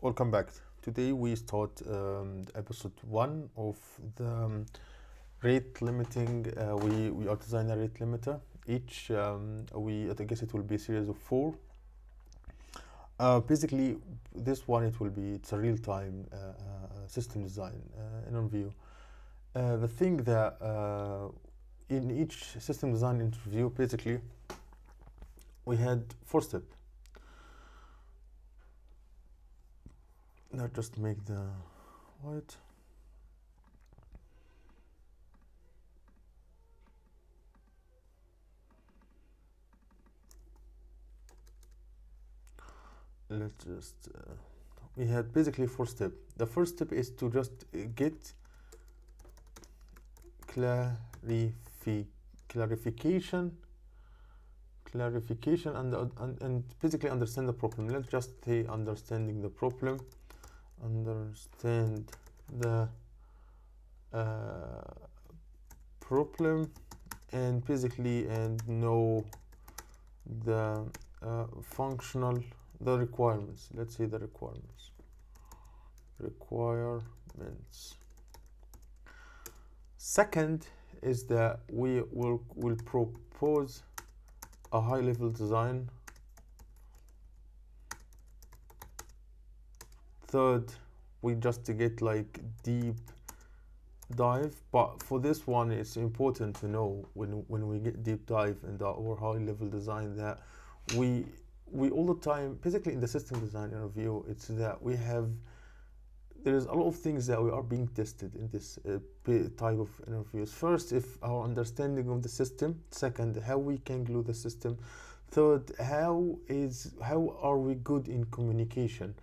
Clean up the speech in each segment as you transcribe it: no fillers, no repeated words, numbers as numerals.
Welcome back. Today we start episode 1 of the rate limiting. We are designing a rate limiter. Each I guess it will be a series of 4. Basically, this one it's a real-time system design interview. The thing that in each system design interview, basically, we had 4 steps. Now just make the white. Let's just we had basically 4 steps. The first step is to just get clarification and basically understand the problem. Let's just say understanding the problem, understand the problem, and basically know the the requirements. Let's say the requirements. Second is that we will propose a high-level design. Third, we just get like deep dive, but for this one it's important to know when we get deep dive in our high-level design that we all the time, basically in the system design interview, it's that there's a lot of things that we are being tested in this type of interviews. First, if our understanding of the system. Second, how we can glue the system. Third, how are we good in communication.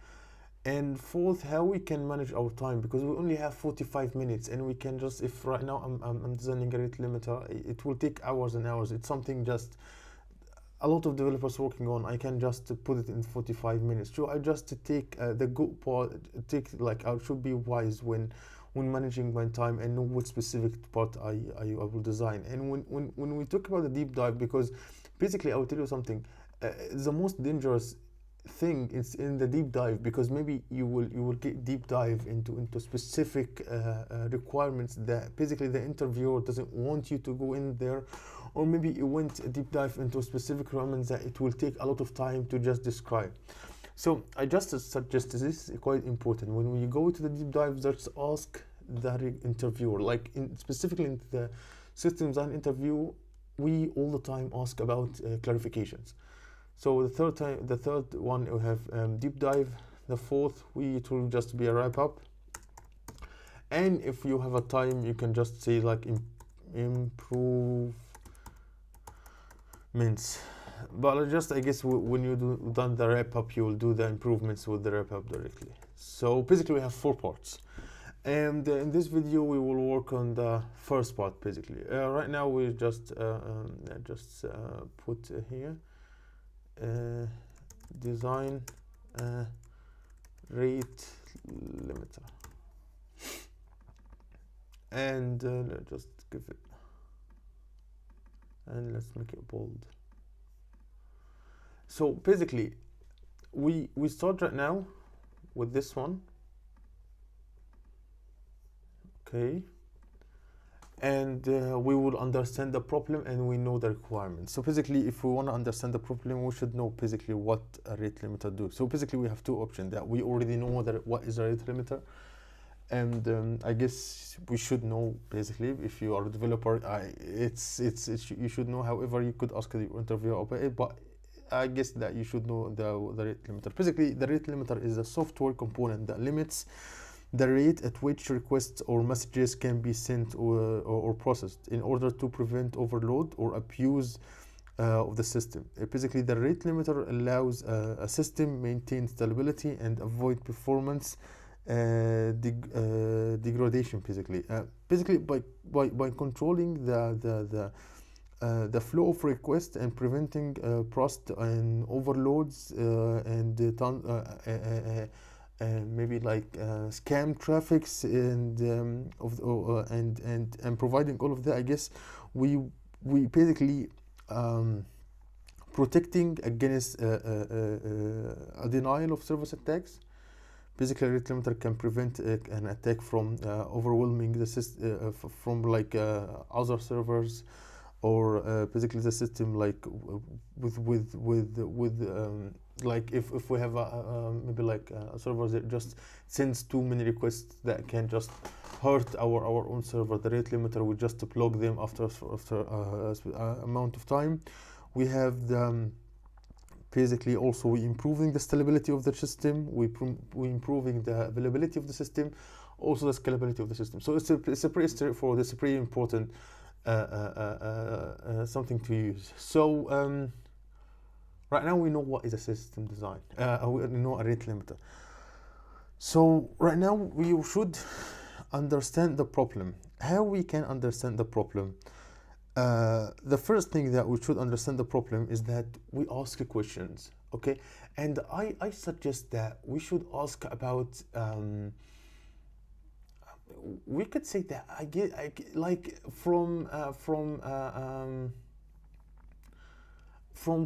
And fourth, how we can manage our time, because we only have 45 minutes and we can just, if right now I'm designing a rate limiter, it will take hours and hours. It's something just a lot of developers working on. I can just put it in 45 minutes. So I just take the good part, I should be wise when managing my time and know what specific part I will design. And when we talk about the deep dive, because basically I will tell you something, the most dangerous thing is in the deep dive, because maybe you will get deep dive into specific requirements that basically the interviewer doesn't want you to go in there, or maybe you went a deep dive into specific requirements that it will take a lot of time to just describe. So I just suggest this is quite important. When we go to the deep dive, just ask the interviewer, specifically in the system design interview, we all the time ask about clarifications. So the third one we have deep dive. The fourth, it will just be a wrap up. And if you have a time, you can just say like improvements. But I guess when you done the wrap up, you will do the improvements with the wrap up directly. So basically we have 4 parts. And in this video we will work on the first part basically. Right now we just put here design rate limiter, and let's just give it, and let's make it bold. So basically we start right now with this one, okay, and we will understand the problem and we know the requirements. So basically, if we want to understand the problem, we should know basically what a rate limiter do. So basically we have 2 options. That we already know what is a rate limiter, and I guess we should know basically, if you are a developer, you should know. However, you could ask the interviewer about it, but I guess that you should know the rate limiter. Basically, the rate limiter is a software component that limits the rate at which requests or messages can be sent or processed in order to prevent overload or abuse of the system. Basically, the rate limiter allows a system maintain stability and avoid performance degradation. Basically, by controlling the flow of requests and preventing processed and overloads and maybe scam traffics and providing all of that. I guess we basically protecting against a denial of service attacks. basically a rate limiter can prevent an attack from overwhelming the system from like other servers, or basically the system, like with like if we have maybe like a server that just sends too many requests that can just hurt our own server. The rate limiter will just block them after amount of time. We have the basically also we improving the scalability of the system, we improving the availability of the system, also the scalability of the system. So it's a pretty straightforward, it's a pretty important something to use. So right now we know what is a system design, we know a rate limiter. So right now we should understand the problem. How we can understand the problem? The first thing that we should understand the problem is that we ask questions, okay? And I suggest that we should ask about we could say that I get like from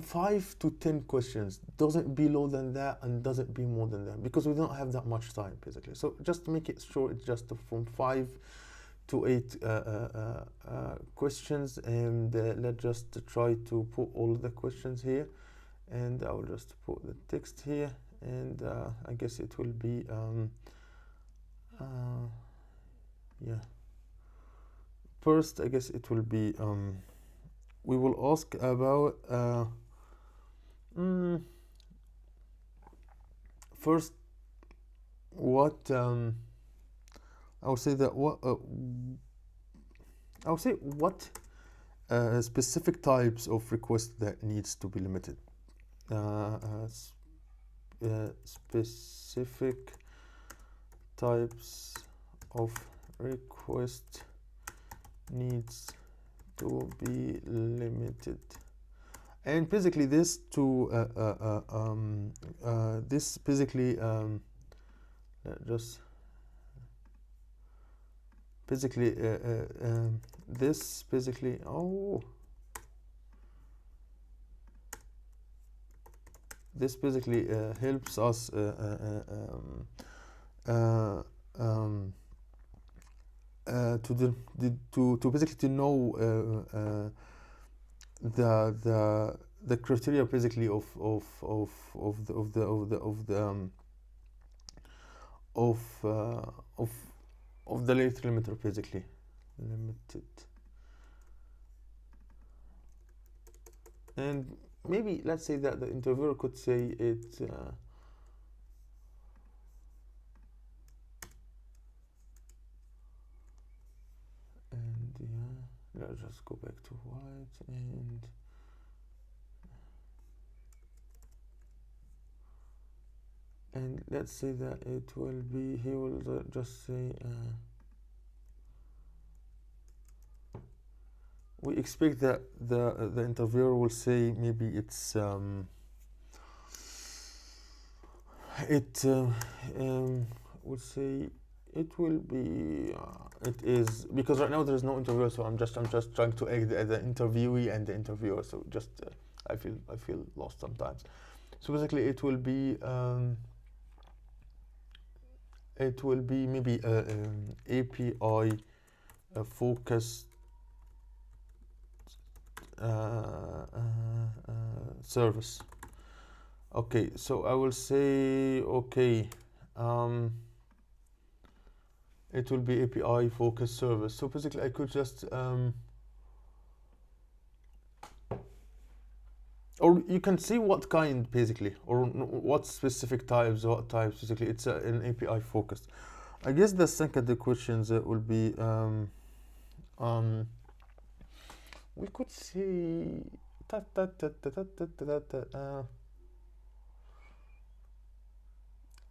5 to 10 questions. Doesn't be lower than that and doesn't be more than that, because we don't have that much time basically. So just make it sure it's just from 5 to 8 questions, and let's just try to put all the questions here, and I'll just put the text here, and I guess it will be yeah, first I guess it will be we will ask about first what I would say that what I would say what specific types of requests that needs to be limited. Specific types of request needs to be limited, and basically this to this basically just basically this basically this basically helps us to basically to know the criteria basically of the rate limiter, basically limited. And maybe let's say that the interviewer could say it and yeah, let's just go back to white, and let's say that it will be, he will just say we expect that the interviewer will say maybe it's it would say it will be it is, because right now there is no interviewer, so I'm just trying to act as the interviewee and the interviewer, so just I feel lost sometimes. So basically it will be maybe API focused service. Okay, so I will say okay, it will be API focused service. So basically I could just or you can see what kind basically, or what specific types, what types basically. It's an API focused. I guess the second questions will be we could see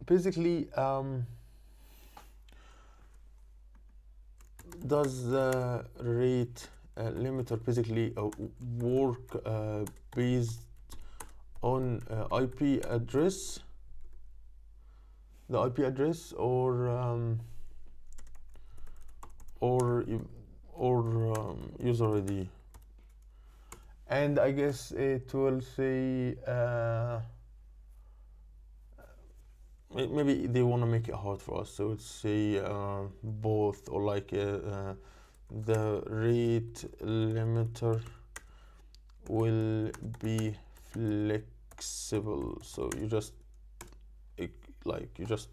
basically does the rate limiter basically work based on IP address, the IP address, or user ID? And I guess it will say maybe they want to make it hard for us, so let's say both, or like the rate limiter will be flexible. So you just you just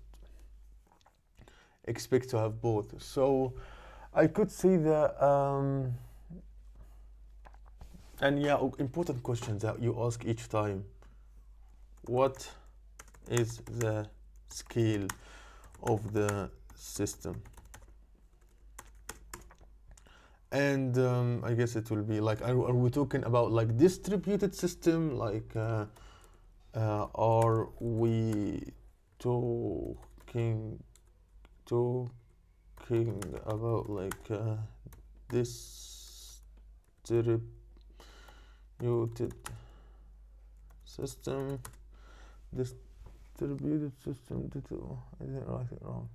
expect to have both. So I could say that and yeah, important questions that you ask each time: what is the scale of the system? And I guess it will be like, are we talking about like distributed system, like are we talking about like distributed system, distributed system, I didn't write it wrong,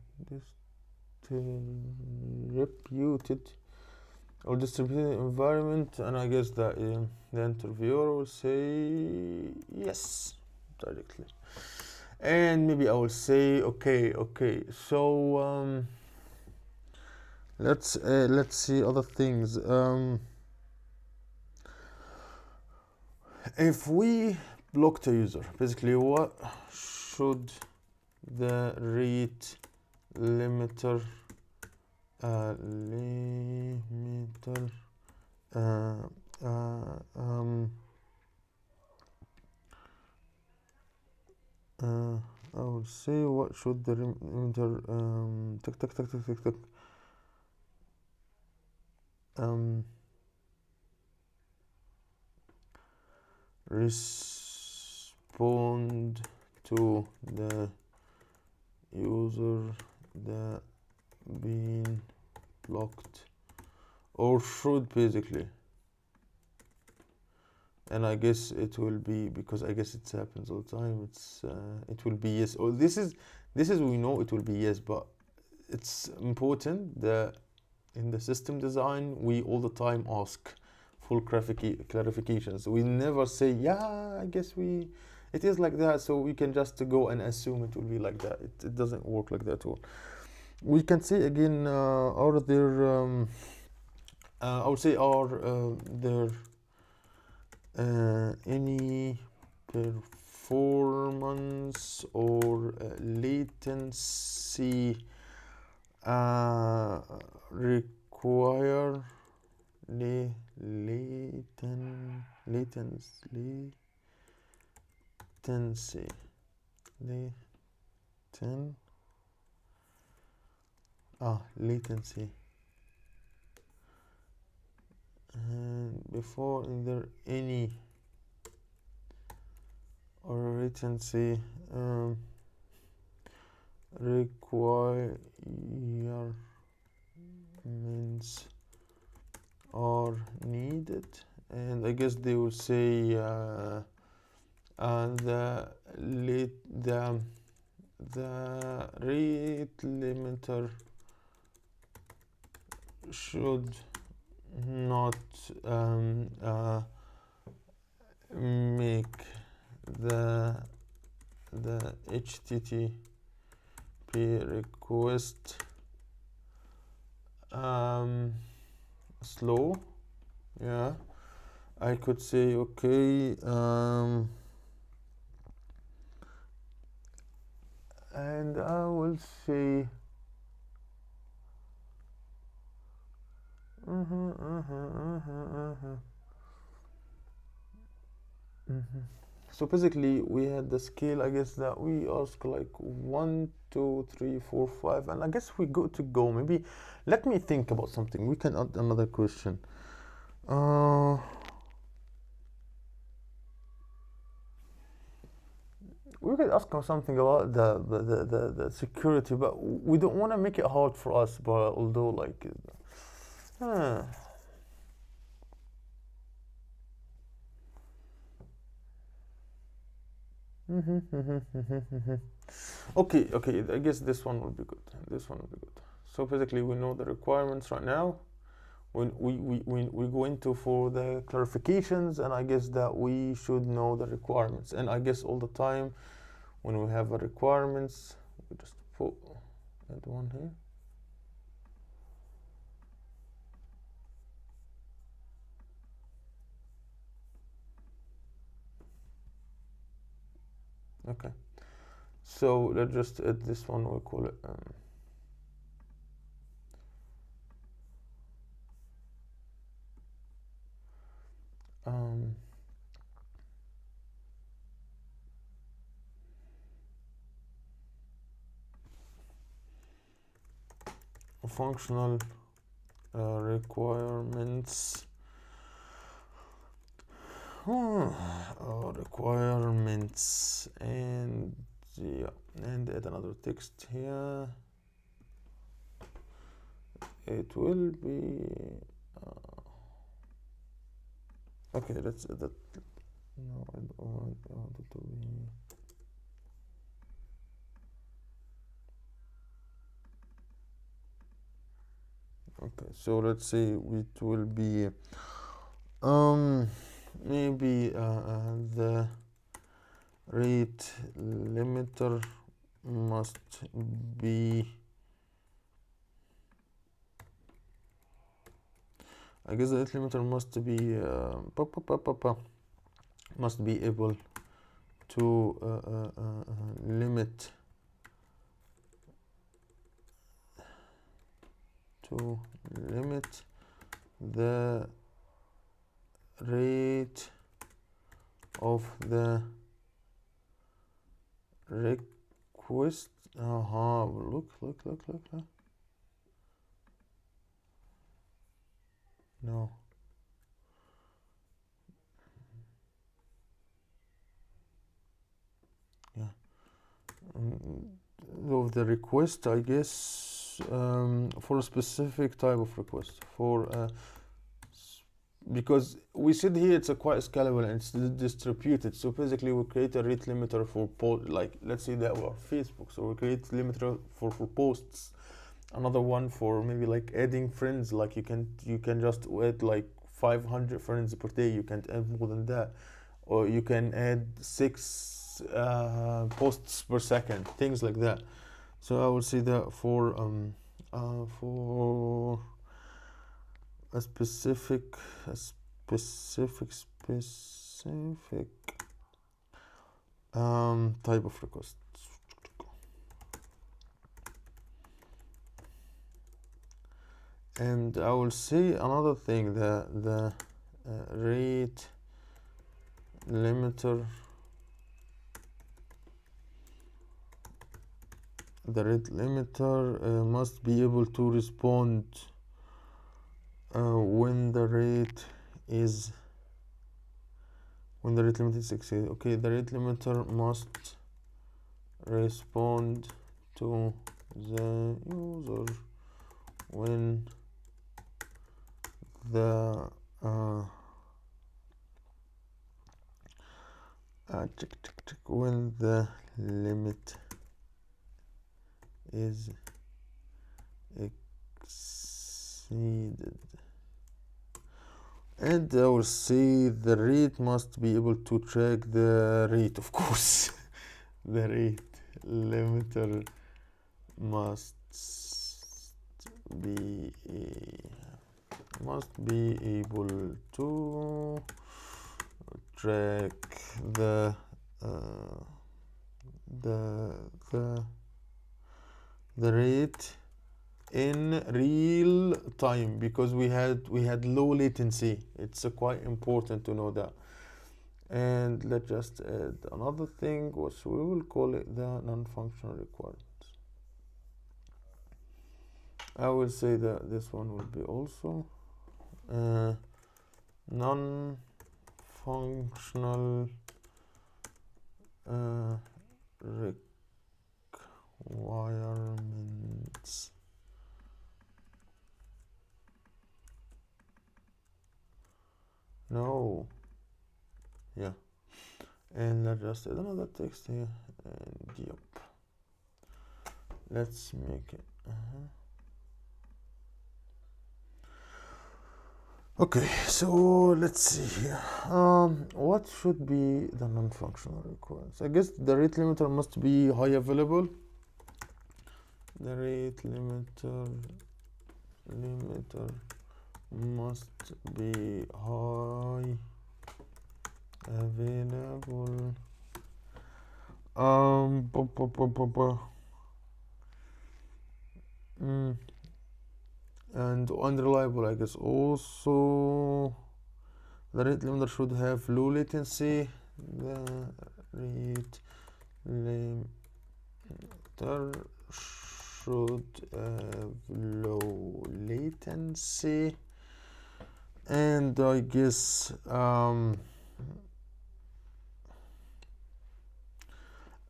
distributed or distributed environment, and I guess that the interviewer will say yes directly, and maybe I will say okay. So let's see other things. If we blocked a user, basically, what should the rate limiter I would say, what should the limiter respond to the user that been blocked, or should, basically. And I guess it will be, because I guess it happens all the time, it will be yes. Or this is we know it will be yes, but it's important that in the system design we all the time ask full clarifications. We never say, yeah, I guess it is like that, so we can just go and assume it will be like that. It doesn't work like that at all. We can say again, are there I would say, are there any performance or latency require latency and before, is there any or latency requirements are needed? And I guess they will say the rate limiter should not make the HTTP request slow. Yeah, I could say okay, and I will say So basically we had the scale, I guess, that we ask like 1, 2, 3, 4, 5, and I guess we go to go. Maybe let me think about something. We can add another question. We could ask something about the security, but we don't want to make it hard for us. But although, like, okay, I guess this one will be good. So basically, we know the requirements right now. When we go into for the clarifications, and I guess that we should know the requirements. And I guess all the time when we have a requirements, we just put that one here. Okay, so let's just add this one. We call it functional requirements. Requirements, and yeah, and add another text here. It will be okay. Let's add that. No, I don't want it to be. Okay, so let's say it will be maybe the rate limiter must be, I guess the rate limiter must be must be able to limit the rate of the request. Look. No. Yeah. Of the request, I guess, for a specific type of request, for because we said here it's a quite scalable and it's distributed. So basically, we create a rate limiter for like let's say that we're Facebook, so we create limiter for posts. Another one for maybe like adding friends, like you can just add like 500 friends per day. You can't add more than that, or you can add 6 posts per second, things like that. So I will say that for a specific type of request. And I will say another thing, the rate limiter, must be able to respond when the rate limit is exceeded. Okay, the rate limiter must respond to the user when the when the limit is exceeded. And I will say the rate must be able to track the rate, of course. The rate limiter must be able to track the rate in real time, because we had low latency. It's quite important to know that. And let's just add another thing, which we will call it the non-functional requirements. I will say that this one will be also non-functional requirements. No. Yeah. And let's just add another text here, and yep. Let's make it. Okay, so let's see here. What should be the non-functional requirements? I guess the rate limiter must be high available. The rate limiter must be high available. Bu- bu- bu- bu- bu. And unreliable, I guess. Also, the rate limiter should have low latency. The rate limiter should have low latency, and I guess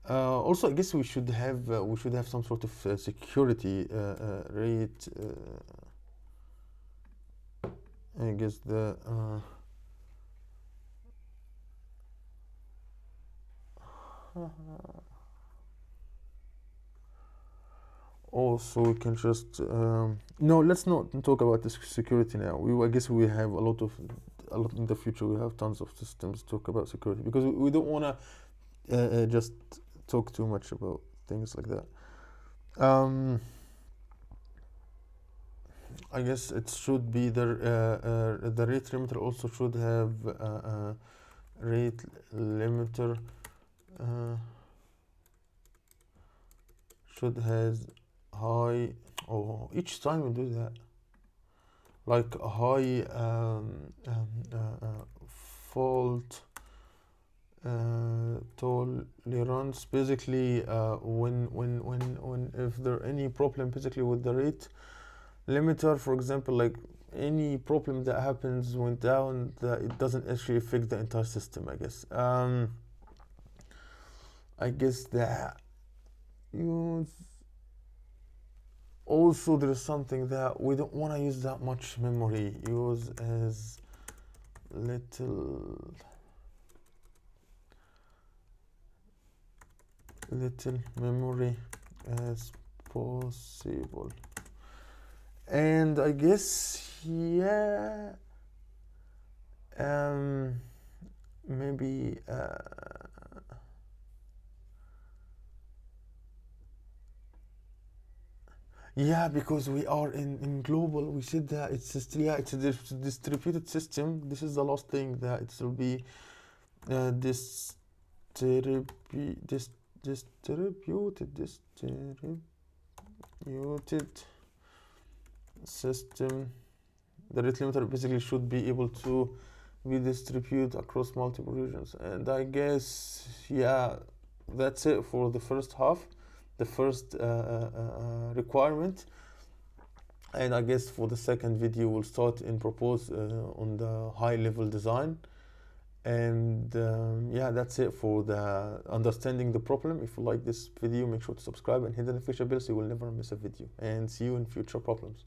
also I guess we should have some sort of security rate. I guess the also we can just no, let's not talk about this security now. I guess we have a lot in the future. We have tons of systems to talk about security, because we don't want to just talk too much about things like that. I guess it should be the rate limiter also should have rate limiter should has high. Oh, each time we do that, like a high fault tolerance. Basically, when if there any problem basically with the rate limiter, for example, like any problem that happens went down, that it doesn't actually affect the entire system. I guess that use. Also, there's something that we don't want to use that much memory. Use as little memory as possible. And I guess, yeah, maybe yeah, because we are in global. We said that it's just, yeah, it's a distributed system. This is the last thing, that it will be distributed system. The rate limiter basically should be able to be distributed across multiple regions. And I guess, yeah, that's it for the first half, the first requirement. And I guess for the second video we'll start and propose on the high level design. And yeah, that's it for the understanding the problem. If you like this video, make sure to subscribe and hit the notification bell so you will never miss a video, and see you in future problems.